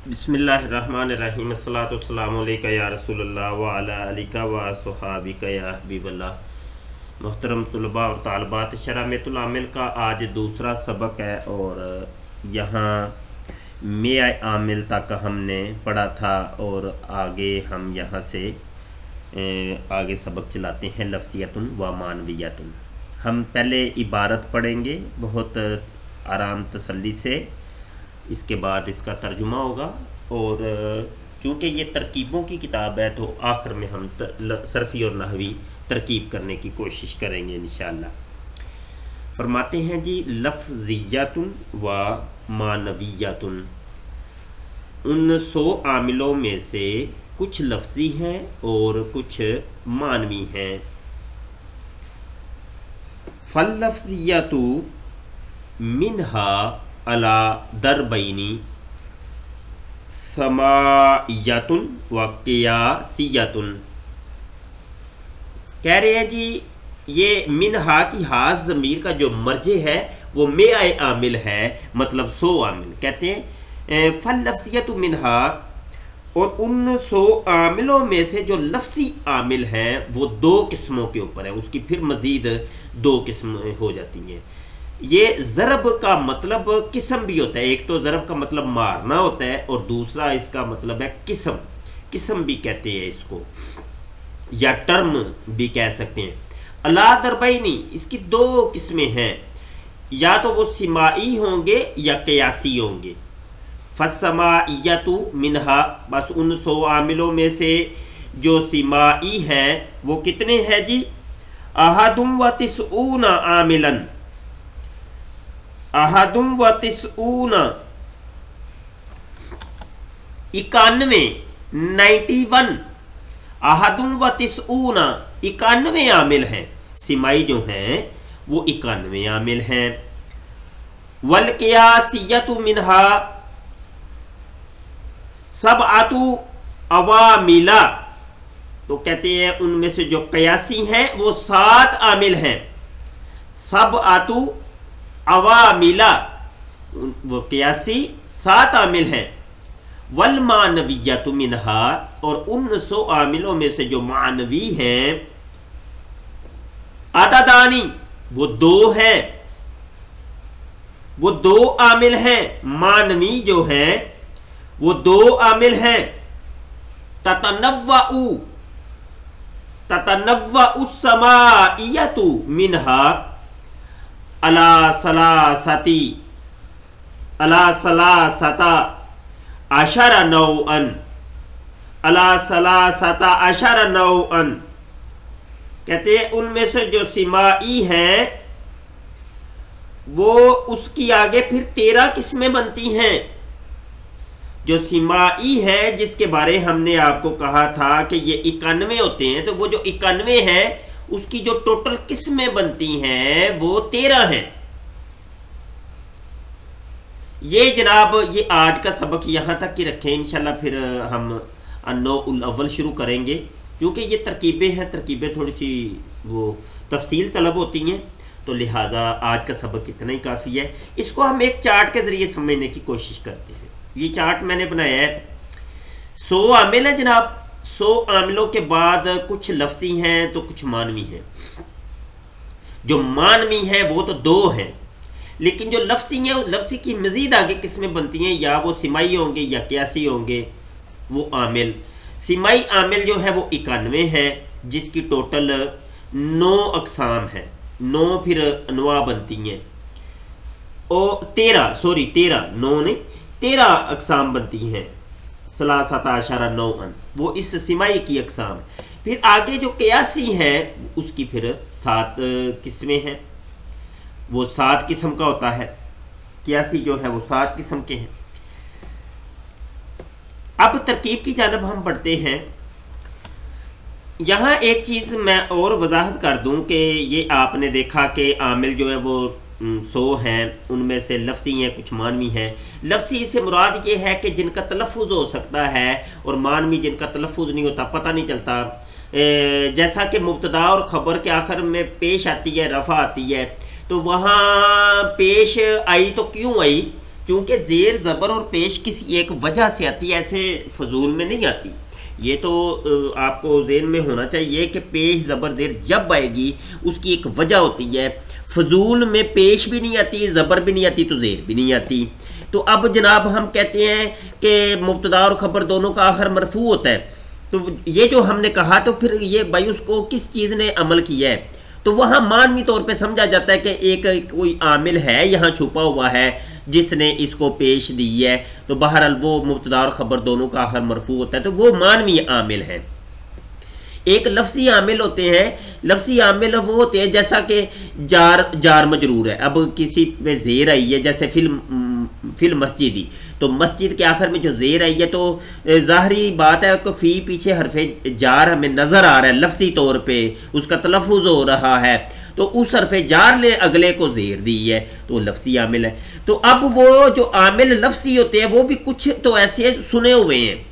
बिस्मिल्लाहिर्रहमानिर्रहीम अस्सलातु वस्सलामु अलैका या रसूलल्लाह व अला आलिका व अस्हाबिका या हबीबल्लाह। मोहतरम तलबा और तालबात, शरामतुल आमिल का आज दूसरा सबक है और यहाँ में आमिल तक हमने पढ़ा था और आगे हम यहाँ से आगे सबक चलाते हैं लफ्ज़ियतुन व मानवियतुन। हम पहले इबारत पढ़ेंगे बहुत आराम तसल्ली से, इसके बाद इसका तर्जुमा होगा और चूँकि ये तरकीबों की किताब है तो आखिर में हम सरफ़ी और नहवी तरकीब करने की कोशिश करेंगे इंशाअल्लाह। फरमाते हैं जी, लफ्ज़ियतुन व मानवियतुन, उन 100 आमिलों में से कुछ लफ्ज़ी हैं और कुछ मानवी हैं। फल लफ्ज़ियतु मिनहा अला दरबैनी समायतुन व क़ियासियतुन। कह रहे हैं जी, ये मिनहा की हाज ज़मीर का जो मर्जे है वो में आमिल है, मतलब 100 आमिल। कहते हैं फल लफ्ज़ियतु मिनहा, और उन 100 आमिलों में से जो लफ्ज़ी आमिल हैं वो 2 किस्मों के ऊपर है, उसकी फिर मज़ीद 2 किस्में हो जाती हैं। ये ज़रब का मतलब किस्म भी होता है, एक तो ज़रब का मतलब मारना होता है और दूसरा इसका मतलब है किस्म, किस्म भी कहते हैं इसको, या टर्म भी कह सकते हैं। अला दरबैनी, इसकी 2 किस्में हैं, या तो वो सिमाई होंगे या क़ियासी होंगे। फस्समाइयतु मिनहा, बस उन 100 आमिलों में से जो सिमाई हैं वो कितने हैं जी? अहदुम व तिस्ऊना आमिलन, अहदुम व तिस्ऊना, 91, 91, अहदुम व तिस्ऊना, 91 आमिल हैं। सिमाई जो हैं वो 91 आमिल हैं। वल क़ियासियतु मिनहा सबअतु अवामिला, तो कहते हैं उनमें से जो क़ियासी हैं वो 7 आमिल हैं। सबअतु अवामिला, वो क़ियासी 7 आमिल हैं। वल मानवियतु मिनहा, और उन 100 आमिलों में से जो मानवी हैं अददानी, वो 2 हैं, वो 2 आमिल हैं। मानवी जो हैं वो 2 आमिल हैं। ततनव्वउ, ततनव्वउ समाइयतु मिनहा अला सलासती, अला सलासता अशर नौअन, अला सलासता अशर नौअन। कहते हैं उनमें से जो सिमाई हैं वो उसकी आगे फिर 13 किस्में बनती हैं। जो सिमाई है जिसके बारे हमने आपको कहा था कि ये 91 होते हैं, तो वो जो 91 हैं उसकी जो टोटल किस्में बनती हैं वो 13 हैं। ये जनाब, ये आज का सबक यहाँ तक ही रखें, इंशाल्लाह फिर हम अन्नौउल अव्वल शुरू करेंगे, क्योंकि ये तरकीबें हैं, तरकीबें थोड़ी सी वो तफसील तलब होती हैं, तो लिहाजा आज का सबक इतना ही काफ़ी है। इसको हम एक चार्ट के ज़रिए समझने की कोशिश करते हैं। ये चार्ट मैंने बनाया है, 100 आमिल है जनाब, 100 आमिलों के बाद कुछ लफ्ज़ी हैं तो कुछ मानवी हैं। जो मानवी हैं वो तो 2 हैं, लेकिन जो लफ्ज़ी हैं, लफ्ज़ी की मज़ीद आगे किस्में बनती हैं, या वो सिमाई होंगे या क़ियासी होंगे। वो आमिल, सिमाई आमिल जो है वो 91 है, जिसकी टोटल 9 अक़साम है, 9 फिर अनवा बनती हैं, और 13 9 नहीं 13 अक़साम बनती हैं। सलासता अशरा नौअन, वो इस सिमाई की अक़साम। फिर आगे जो क़ियासी हैं उसकी फिर 7 किस्में हैं, वो 7 किस्म का होता है। क़ियासी जो है वो 7 किस्म के हैं। अब तरकीब की जानब हम बढ़ते हैं। यहाँ एक चीज़ मैं और वजाहत कर दूँ कि ये आपने देखा कि आमिल जो है वो 100 हैं, उनमें से लफ्ज़ी हैं कुछ मानवी हैं। लफ्ज़ी से मुराद ये है कि जिनका तलफ़ुज़ हो सकता है, और मानवी जिनका तलफ़ुज़ नहीं होता, पता नहीं चलता। जैसा कि मुब्तदा और ख़बर के आखिर में पेश आती है, रफ़ा आती है, तो वहाँ पेश आई तो क्यों आई? चूँकि ज़ेर ज़बर और पेश किसी एक वजह से आती है, ऐसे फजूल में नहीं आती। ये तो आपको ज़हन में होना चाहिए कि पेश ज़बर ज़ेर जब आएगी उसकी एक वजह होती है। फजूल में पेश भी नहीं आती, ज़बर भी नहीं आती, तो ज़ेर भी नहीं आती। तो अब जनाब हम कहते हैं कि मुब्तदा और ख़बर दोनों का आखिर मरफू होता है। तो ये जो हमने कहा, तो फिर ये भाई उसको किस चीज़ ने अमल किया है, तो वहाँ मानवी तौर पे समझा जाता है कि एक कोई आमिल है यहाँ छुपा हुआ है जिसने इसको पेश दी है। तो बहरहाल वो मुब्तदा और ख़बर दोनों का आखिर मरफू होता है, तो वो मानवी आमिल है। एक लफ्सी आमिल होते हैं। लफ्सी आमिल वो होते हैं जैसा कि जार मजरूर है। अब किसी पे ज़ेर आई है, जैसे फिल मस्जिदी, तो मस्जिद के आखिर में जो ज़ेर आई है, तो ज़ाहरी बात है कि फ़ी पीछे हरफे जार हमें नज़र आ रहा है, लफ्सी तौर पे उसका तलफ़ुज़ हो रहा है, तो उस हरफे जार ने अगले को ज़ेर दी है, तो लफ्सी आमिल है। तो अब वो जो आमिल लफ्सी होते हैं वो भी कुछ तो ऐसे सुने हुए हैं,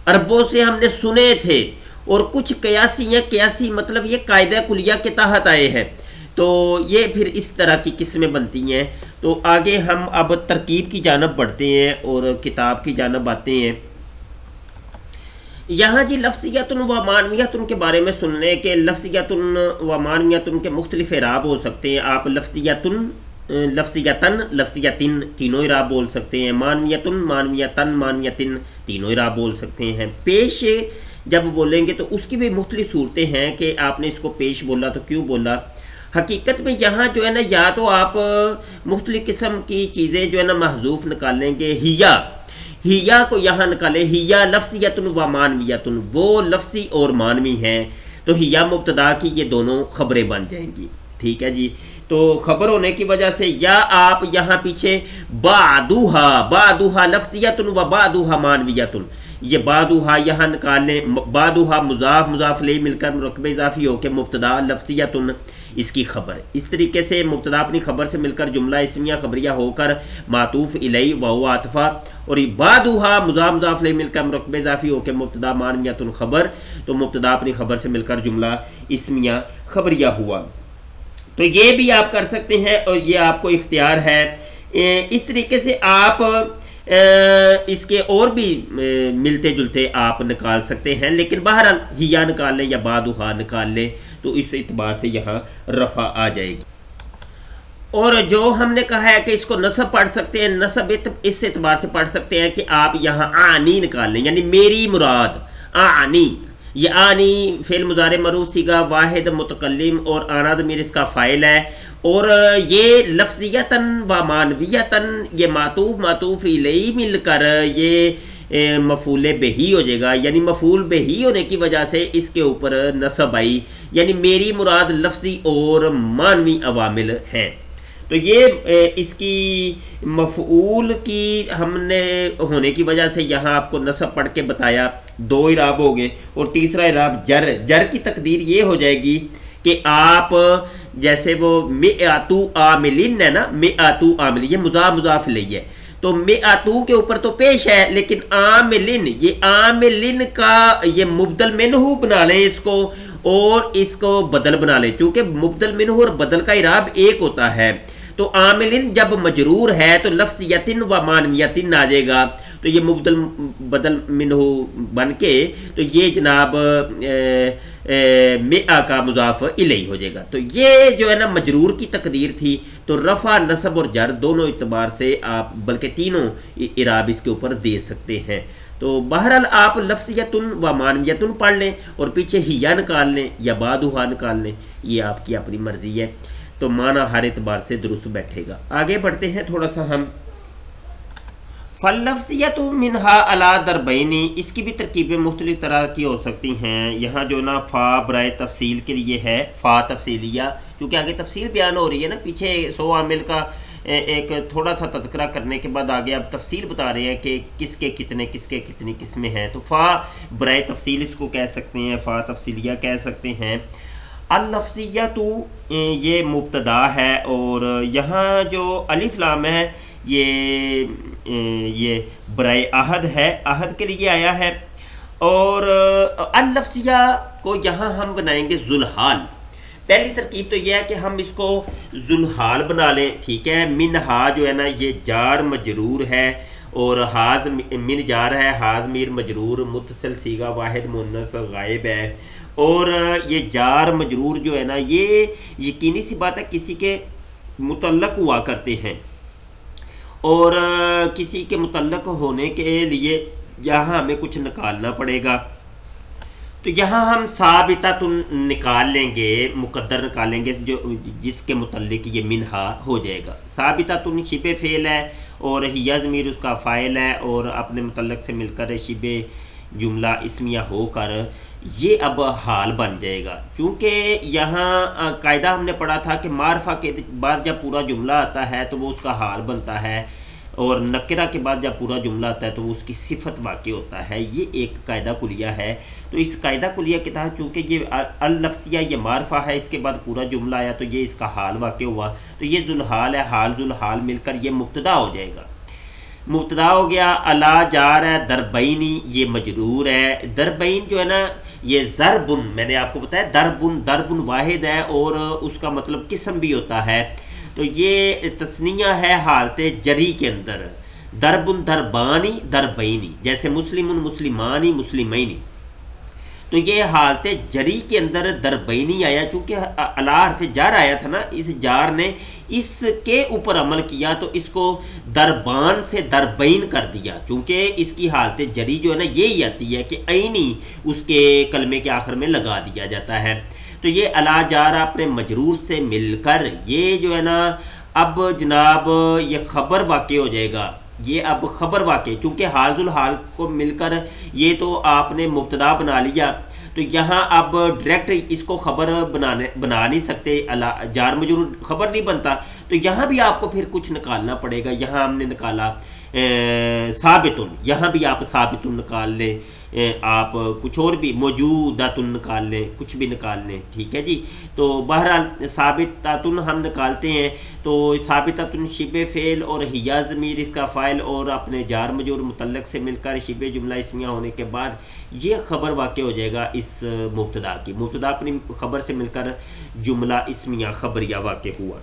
अरबों से हमने सुने थे, और कुछ कयासी हैं। कयासी मतलब ये कायदा कुलिया के तहत आए हैं। तो ये फिर इस तरह की किस्में बनती हैं। तो आगे हम अब तरकीब की जानब बढ़ते हैं और किताब की जानब आते हैं। यहाँ जी लफ्ज़ियतुन व मानवियतुन के बारे में सुन लें कि लफ्ज़ियतुन व मानवियतुन के मुख्तलिफ इराब हो सकते हैं। आप लफ्ज़ियतुन, लफ्ज़ियतन, लफ्ज़ियतिन तीनों इराब बोल सकते हैं। मानवियतुन, मानवियतन, मानवियतिन तीनों इराब बोल सकते हैं। पेश जब बोलेंगे तो उसकी भी मुख्तलिफ सूरतें हैं कि आपने इसको पेश बोला तो क्यों बोला। हकीकत में यहाँ जो है ना, या तो आप मुख्तलिफ किस्म की चीज़ें जो है ना महजूफ निकालेंगे। हिया को यहाँ निकालें, हिया लफ्ज़ियतुन व मानवियतुन, वो लफ्ज़ी और मानवी हैं। तो हिया मुब्तदा की ये दोनों खबरें बन जाएंगी। ठीक है जी। तो खबर होने की वजह से या आप यहाँ पीछे बादुहा लफ्ज़ियतुन व बादुहा मानवियतुन, ये बादुहा यहाँ निकाल लें। बादुहा मुजाफ मुजाफ ले मिलकर मुरक्कबे इजाफी हो के मुब्तदा लफ्ज़ियतुन इसकी खबर। इस तरीके से मुब्तदा अपनी खबर से मिलकर जुमला इस्मिया खबरिया होकर मातूफ इलैहि व हुवा अतफ़ा, और बादुहा मुजाफ मुजाफ ले मिलकर मुरक्कबे इजाफी हो के मुब्तदा मानवियतुन खबर, तो मुब्तदा अपनी खबर से मिलकर जुमला इस्मिया खबरिया हुआ। तो ये भी आप कर सकते हैं और ये आपको इख्तियार है। इस तरीके से आप इसके और भी मिलते जुलते आप निकाल सकते हैं, लेकिन बहरहाल हिया निकाल लें या बादुहा निकाल लें तो इस एतबार से यहाँ रफ़ा आ जाएगी। और जो हमने कहा है कि इसको नसब पढ़ सकते हैं, नसब इस एतबार से पढ़ सकते हैं कि आप यहाँ आनी निकाल लें, यानी मेरी मुराद आनी। ये आनी फेल मुजारे मरूफ सीगा वाहिद मुतकल्लिम और आना ज़मीर इसका फ़ाइल है। और ये लफ्ज़ियतन व मानवियतन ये मातूफ इलैहि मिलकर ये मफूल बेही हो जाएगा, यानी मफूल बेही होने की वजह से इसके ऊपर नसब आई, यानी मेरी मुराद लफ्ज़ी और मानवी अवामिल हैं। तो ये इसकी मफूल की हमने होने की वजह से यहाँ आपको नसब पढ़ के बताया, दो इराब हो गए। और तीसरा इराब जर की तकदीर ये हो जाएगी कि आप जैसे वो मिआतु आमिलिन है ना, मिआतु आमिलिन, ये मुजाफ ले है, तो मिआतु के ऊपर तो पेश है, लेकिन आमिलिन, ये आमिलिन का ये मुबदल मिन्हु बना लें इसको, और इसको बदल बना लें। चूंकि मुबदल मिन्हु और बदल का इराब एक होता है, तो आमिलिन जब मजरूर है तो लफ्ज़ियतिन व मानवियतिन आ जाएगा, तो ये मुबदल बदल मिन्हु बन के तो ये जनाब मिआ का मुजाफ इलैहि हो जाएगा। तो ये जो है ना मजरूर की तकदीर थी। तो रफ़ा, नसब और जर दोनों एतबार से आप बल्कि तीनों इराब इसके ऊपर दे सकते हैं। तो बहरहाल आप लफ्ज़ियतुन व मानवियतुन पढ़ लें और पीछे हिया निकाल लें या बादुहा निकाल लें, ये आपकी अपनी मर्जी है। तो माना हर एतबार से दुरुस्त बैठेगा। आगे बढ़ते हैं थोड़ा सा हम। फल्लफ्ज़ियतु मिन्हा अला दरबैनी, इसकी भी तरकीबें मुख्तलिफ तरह की हो सकती हैं। यहाँ जो ना फ़ा बराए तफसील के लिए है, फ़ा तफसीलिया, क्योंकि आगे तफसील बयान हो रही है ना, पीछे 100 आमिल का एक थोड़ा सा तज़किरा करने के बाद आगे अब तफसील बता रहे हैं कि किसके कितनी किस्में हैं। तो फ़ा बराए तफसील इसको कह सकते हैं, फ़ा तफसीलिया कह सकते हैं। अल-लफ्ज़ियतु ये मुब्तदा है, और यहाँ जो अलिफ लाम है ये बराए अहद है, अहद के लिए आया है। और अल-लफ्ज़िया को यहाँ हम बनाएंगे ज़ुलहाल। पहली तरकीब तो यह है कि हम इसको जुल्हाल बना लें, ठीक है। मिन हा जो है ना ये जार मजरूर है और हाज मिन जार है, हाज मीर मजरूर, मुतसिल सीगा वाहिद मुन्नस गायब है। और ये जार मजरूर जो है ना ये यकीनी सी बात है किसी के मुतल्लक हुआ करते हैं, और किसी के मुतल्लक होने के लिए यहाँ हमें कुछ निकालना पड़ेगा। तो यहाँ हम साबितातुन निकाल लेंगे, मुकद्दर निकालेंगे जो जिसके मुतल्लिक ये मिनहा हो जाएगा। साबितातुन शिबे फ़ेल है और हिया ज़मीर उसका फ़ाइल है और अपने मुतल्लिक से मिलकर शिबे जुमला इस्मिया होकर ये अब हाल बन जाएगा। चूँकि यहाँ कायदा हमने पढ़ा था कि मारफा के बाद जब पूरा जुमला आता है तो वो उसका हाल बनता है, और नकरा के बाद जब पूरा जुमला आता है तो वो उसकी सिफत वाक़ई होता है। ये एक कायदा कुलिया है। तो इस कायदा कुलिया के तहत चूँकि ये अल लफ्ज़िया ये मारफा है, इसके बाद पूरा जुमला आया तो ये इसका हाल वाक़ई हुआ, तो ये जुल्हाल है, हाल जुल्हाल मिलकर ये मुब्तदा हो जाएगा। मुब्तदा हो गया। अला जार है, दरबैनी ये मजरूर है। दरबैन जो है ना ये ज़रबुन, मैंने आपको बताया दरबुन, दरबुन वाहिद है और उसका मतलब किस्म भी होता है। तो ये तस्निया है हालत जरी के अंदर, दरबुन दरबानी दरबैनी, जैसे मुस्लिमुन मुस्लिमानी मुस्लिमैनी। तो ये हालत जरी के अंदर दरबैनी आया, चूँकि अला हर्फ जार आया था ना, इस जार ने इसके ऊपर अमल किया तो इसको दरबान से दरबैन कर दिया। चूँकि इसकी हालत जरी जो है ना यही आती है कि ऐनी उसके कलमे के आखिर में लगा दिया जाता है। तो ये अला जार अपने मजरूर से मिलकर ये जो है ना अब जनाब ये ख़बर वाक़ई हो जाएगा। ये अब ख़बर वाक़ई, चूँकि हाल हाल को मिलकर ये तो आपने मुब्तदा बना लिया, तो यहाँ अब डायरेक्ट इसको ख़बर बना नहीं सकते, अला जार मजरूर ख़बर नहीं बनता। तो यहाँ भी आपको फिर कुछ निकालना पड़ेगा। यहाँ हमने निकाला साबितुन, यहाँ भी आप साबितुन निकाल लें, आप कुछ और भी मौजूदातुन निकाल लें, कुछ भी निकाल लें, ठीक है जी। तो बहरहाल साबितातुन हम निकालते हैं। तो साबितातुन शिबे फ़ेल और हिया ज़मीर इसका फ़ाइल और अपने जार मजरूर मुतल्लक से मिलकर शिबे जुमला इस्मिया होने के बाद ये ख़बर वाक़ई हो जाएगा इस मुब्तदा की। मुब्तदा अपनी ख़बर से मिलकर जुमला इस्मिया ख़बरिया वाक़ई हुआ।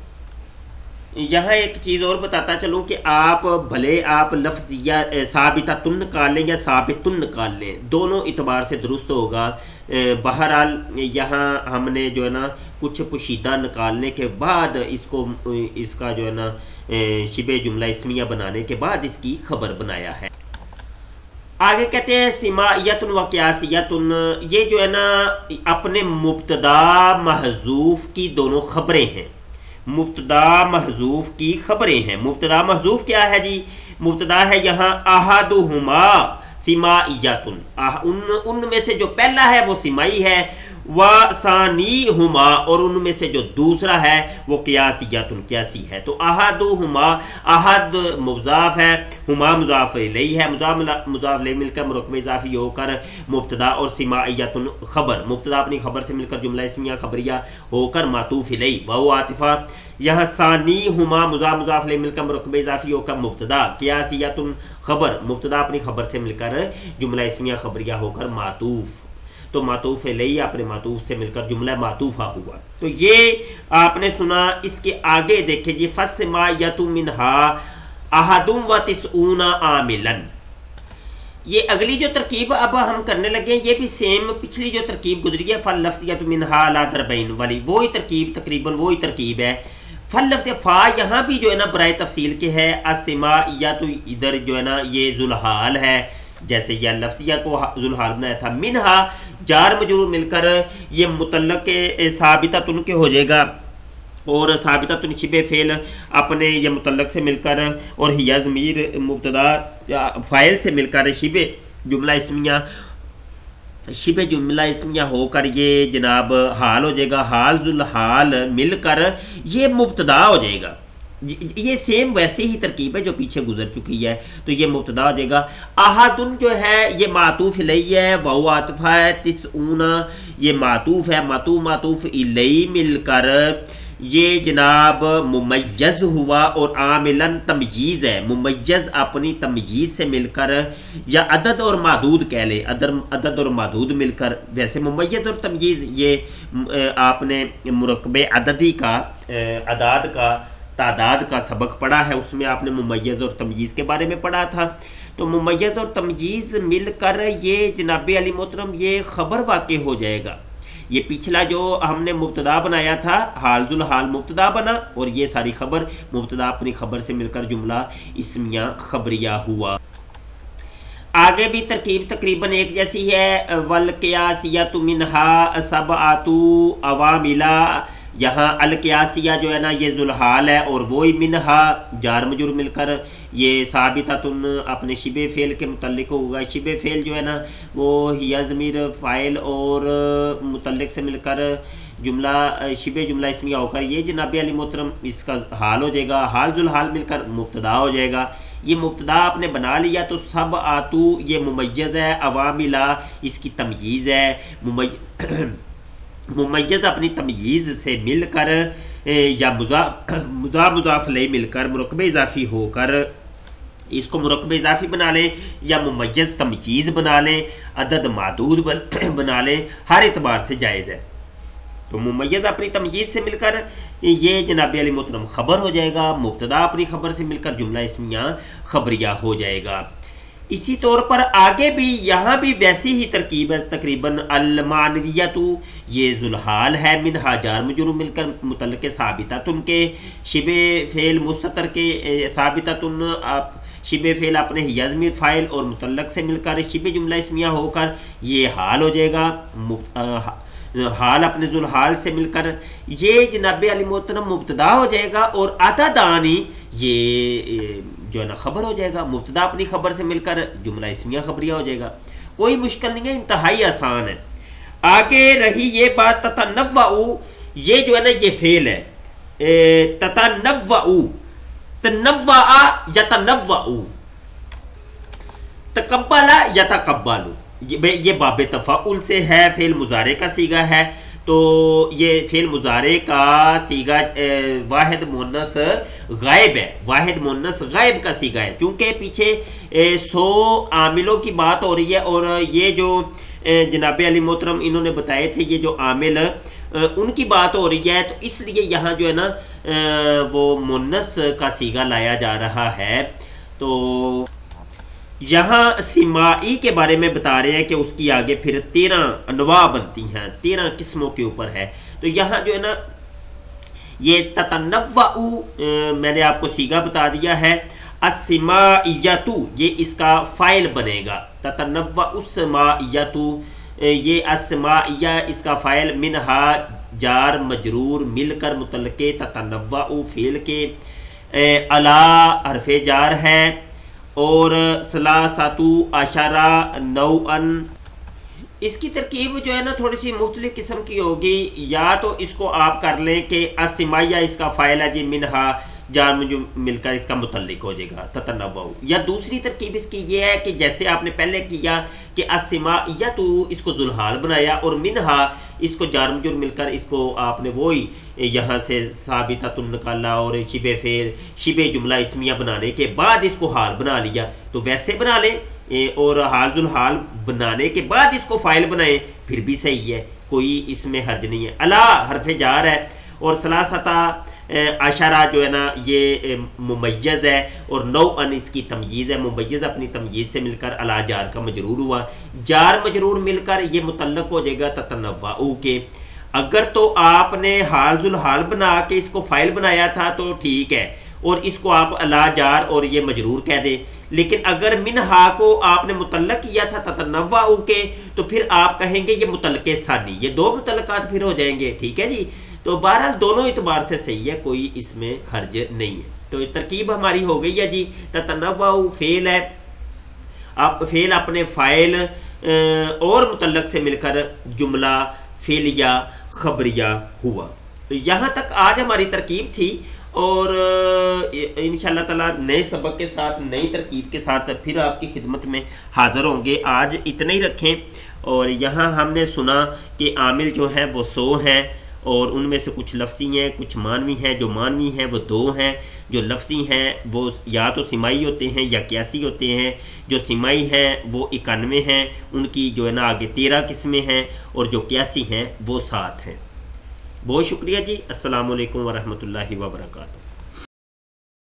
यहाँ एक चीज़ और बताता चलूँ कि आप भले आप लफ्ज़िया साबितातुन निकाल लें या साबितुन निकाल लें, दोनों इतबार से दुरुस्त होगा। बहरहाल यहाँ हमने जो है ना कुछ पोशीदा निकालने के बाद इसका जो है ना शिबे जुमला इस्मिया बनाने के बाद इसकी खबर बनाया है। आगे कहते हैं सिमायतुन व क़ियासियतुन, ये जो है ना अपने मुब्तदा महज़ूफ़ की दोनों खबरें हैं। मुब्तदा महजूफ की खबरें हैं। मुब्तदा महजूफ क्या है जी? मुब्तदा है यहाँ अहदुहुमा सिमाइयतुन, उनमें से जो पहला है वो सिमाई है, व सानीहुमा और उनमें से जो दूसरा है वो क़ियासियतुन क़ियासी है। तो अहदुहुमा, अहद मुज़ाफ़ है, हुमा मुज़ाफ़ इलैहि है, मुज़ाफ़ इलैहि मिलकर मुरक्कब इज़ाफ़ी होकर मुब्तदा और सिमाइयतुन खबर, मुब्तदा अपनी खबर से मिलकर जुमला इस्मिया खबरिया होकर मातूफ़ इलैहि व आतिफ़ा। यहाँ सानीहुमा मुज़ाफ़ इलैहि मिलकर मुरक्कब इज़ाफ़ी होकर मुब्तदा, क़ियासियतुन खबर, मुब्तदा अपनी खबर से मिलकर जुमला इस्मिया खबरिया होकर मातूफ़। तो मातूफ़ इलैहि अपने मातूफ़ से मिलकर जुमला मातूफ़ा हुआ। तो ये आपने सुना। इसके आगे देखें जी, फस्मायतु मिनहा अहदुम व तिस्ऊना आमिलन। ये अगली जो तरकीब अब हम करने लगे हैं ये भी सेम पिछली जो तरकीब गुजरी है फल लफ्ज़ियतु मिनहा अला दरबैन वाली, वही तरकीब, तकरीबन वही तरकीब है। फल लफ्ज़ फ़ा यहाँ भी जो है ना बराए तफसील के है। अस्सिमाइयतु इधर जो है ना ये जुल्हाल है, जैसे यह लफ्ज़िया को जुल्हाल बनाया था। मिनहा जार मजरूर मिलकर ये मुतल्लक साबितातुन के हो जाएगा और साबितातुन शिबे फ़ेल अपने ये मुतल्लक से मिलकर और हिया ज़मीर मुब्तदा फ़ाइल से मिलकर शिबे जुमला इस्मिया होकर ये जनाब हाल हो जाएगा। हाल जुल हाल मिलकर ये मुब्तदा हो जाएगा। ये सेम वैसे ही तरकीब है जो पीछे गुजर चुकी है। तो ये मुब्तदा हो जाएगा। अहदुन जो है ये मातूफ़ इलैहि है, वहु आतिफ़ा है। तिस्ऊना ये मातूफ़ है, मातूफ़ इलैहि मिलकर ये जनाब मुमय्यज़ हुआ और आमिलन तमयीज़ है। मुमय्यज़ अपनी तमयीज़ से मिलकर, या अदद और मादूद कह ले, अदद और मादूद मिलकर। वैसे मुमय्यज़ और तमयीज़ ये आपने मुरकबे अददी का, अदाद का, तादाद का सबक पढ़ा है, उसमें आपने मुमय्यज़ और तमयीज़ के बारे में पढ़ा था। तो मुमय्यज़ और तमयीज़ मिलकर ये जनाब अली मोहतरम ये ख़बर वाक़े हो जाएगा। ये पिछला जो हमने मुब्तदा बनाया था, हालजुल हाल मुब्तदा बना, और ये सारी खबर मुब्तदा अपनी खबर से मिलकर जुमला इस्मिया खबरिया हुआ। आगे भी तरकीब तकरीबन एक जैसी है। वल क़ियासियतु मिनहा सबअतु अवामिला, यहाँ अल क़ियासिया जो है ना ये जुलहाल है, और वही मिनहा जार मजूर मिलकर ये साबिततुन अपने शिबे फ़ेल के मुतल्लिक होगा। शिबे फ़ेल जो है ना वो हिया ज़मीर फ़ाइल और मुतल्लिक से मिलकर जुमला शिबे जुमला इस्मिया होकर ये जनाब अली मोहतरम इसका हाल हो जाएगा। हाल जुल हाल मिलकर मुब्तदा हो जाएगा। ये मुब्तदा आपने बना लिया तो सब आतू ये मुमय्यज़ है, अवामिला इसकी तमयीज़ है। मुमय्यज़ अपनी तमयीज़ से मिलकर या मुज़ाफ़ ले मिलकर मुरकबे इज़ाफ़ी होकर इसको मुरकबे इज़ाफ़ी बना लें, या मुमय्यज़ तमयीज़ बना लें, अदद मादूद बना लें, हर एतबार से जायज़ है। तो मुमय्यज़ अपनी तमयीज़ से मिलकर ये जनाब अली मोहतरम ख़बर हो जाएगा। मुब्तदा अपनी ख़बर से मिलकर जुमला इस्मिया खबरिया हो जाएगा। इसी तौर पर आगे भी यहाँ भी वैसी ही तरकीब है तकरीबन। अलमानवियतु ये जुलहाल है, मिन हाजार मजरूर मिलकर मुतल्लिक़ साबिततुन के शिबे फ़ेल मुस्ततर के साबिततुन आप शिबे फ़ेल अपने हिया ज़मीर फ़ाइल और मुतल्लक़ से मिलकर शिबे जुमला इस्मिया होकर ये हाल हो जाएगा। हाल अपने जुलहाल से मिलकर ये जनाब अली मोहतरम मुब्तदा हो जाएगा, और अतदानी ये जो है ना खबर हो जाएगा। मुब्तदा अपनी खबर से मिलकर जुमला इस्मिया खबरिया हो जाएगा। कोई मुश्किल नहीं है, इंतहाई आसान है। आगे रही ये बात ततनव्वउ, ये जो है ना ये फेल है। ततनव्वउ, तनव्वा यतनव्वउ, तकब्बला यतकब्बलु, ये बाबे तफ़ाउल से है, फेल मुजारे का सीगा है। तो ये फेल मुजारे का सीगा वाहिद मुन्नस गायब है, वाहिद मुन्नस गायब का सीगा है। चूँकि पीछे 100 आमिलों की बात हो रही है, और ये जो जनाब अली मोहतरम इन्होंने बताए थे ये जो आमिल उनकी बात हो रही है, तो इसलिए यहाँ जो है ना वो मुन्नस का सीगा लाया जा रहा है। तो यहाँ सिमाई के बारे में बता रहे हैं कि उसकी आगे फिर 13 अनवा बनती हैं, 13 किस्मों के ऊपर है। तो यहाँ जो है ना ये ततनव्वउ मैंने आपको सीगा बता दिया है। अस्सिमाइयतु ये इसका फ़ाइल बनेगा। ततनव्वउ अस्सिमाइयतु ये अस्सिमाइया इसका फ़ाइल, मिनहा जार मजरूर मिलकर मुतल्लिक़े ततनव्वउ फ़ेल के, अला हरफ़े जार है, और सलासतु अशरा नौअन। इसकी तरकीब जो है ना थोड़ी सी मुख्तलिफ किस्म की होगी। या तो इसको आप कर लें कि अस्सिमाइया इसका फ़ाइल है जी, मिनहा जार में जो मिलकर इसका मुतल्लिक हो जाएगा ततनव्वउ। या दूसरी तरकीब इसकी ये है कि जैसे आपने पहले किया कि अस्सिमाइया तो इसको जुलहाल बनाया, और मिनहा इसको जार मजरूर मिलकर इसको आपने वही यहाँ से साबिततुन निकाला, और शिबे फ़ेल शिबे जुमला इस्मिया बनाने के बाद इसको हाल बना लिया। तो वैसे बना लें, और हाल जुल हाल बनाने के बाद इसको फ़ाइल बनाएं, फिर भी सही है, कोई इसमें हर्ज नहीं है। अला हरफ़े जार है, और सलासता अशरा जो है ना ये मुमय्यज़ है, और नौअन इसकी तमयीज़ है। मुमय्यज़ अपनी तमयीज़ से मिलकर अला जार का मजरूर हुआ, जार मजरूर मिलकर ये मुतल्लक़ हो जाएगा ततनव्वउ के। अगर तो आपने हाल जुल हाल बना के इसको फ़ाइल बनाया था तो ठीक है, और इसको आप अला जार और ये मजरूर कह दें। लेकिन अगर मिनहा को आपने मुतल्लक़ किया था ततनव्वउ के, तो फिर आप कहेंगे ये मुतल्लक़े सानी, ये दो मुतल्लक़ात फिर हो जाएंगे। ठीक है जी। तो बहरहाल दोनों एतबार से सही है, कोई इसमें हर्ज नहीं है। तो तरकीब हमारी हो गई है जी। ततनव्वउ फेल है, आप फेल अपने फ़ाइल और मुतल्लक़ से मिलकर जुमला फेलिया खबरिया हुआ। तो यहाँ तक आज हमारी तरकीब थी, और इंशाअल्लाह ताला नए सबक के साथ नई तरकीब के साथ फिर आपकी खिदमत में हाज़िर होंगे। आज इतना ही रखें। और यहाँ हमने सुना कि आमिल जो है वो 100 हैं, और उनमें से कुछ लफ्ज़ी हैं, कुछ मानवी हैं। जो मानवी हैं वो 2 हैं, जो लफ्ज़ी हैं वो या तो सिमाई होते हैं या क्यासी होते हैं। जो सिमाई हैं वो 91 हैं, उनकी जो है ना आगे 13 किस्में हैं, और जो क्यासी हैं वो 7 हैं। बहुत शुक्रिया जी। अस्सलामु अलैकुम वरहमतुल्लाहि वबरकातुहू।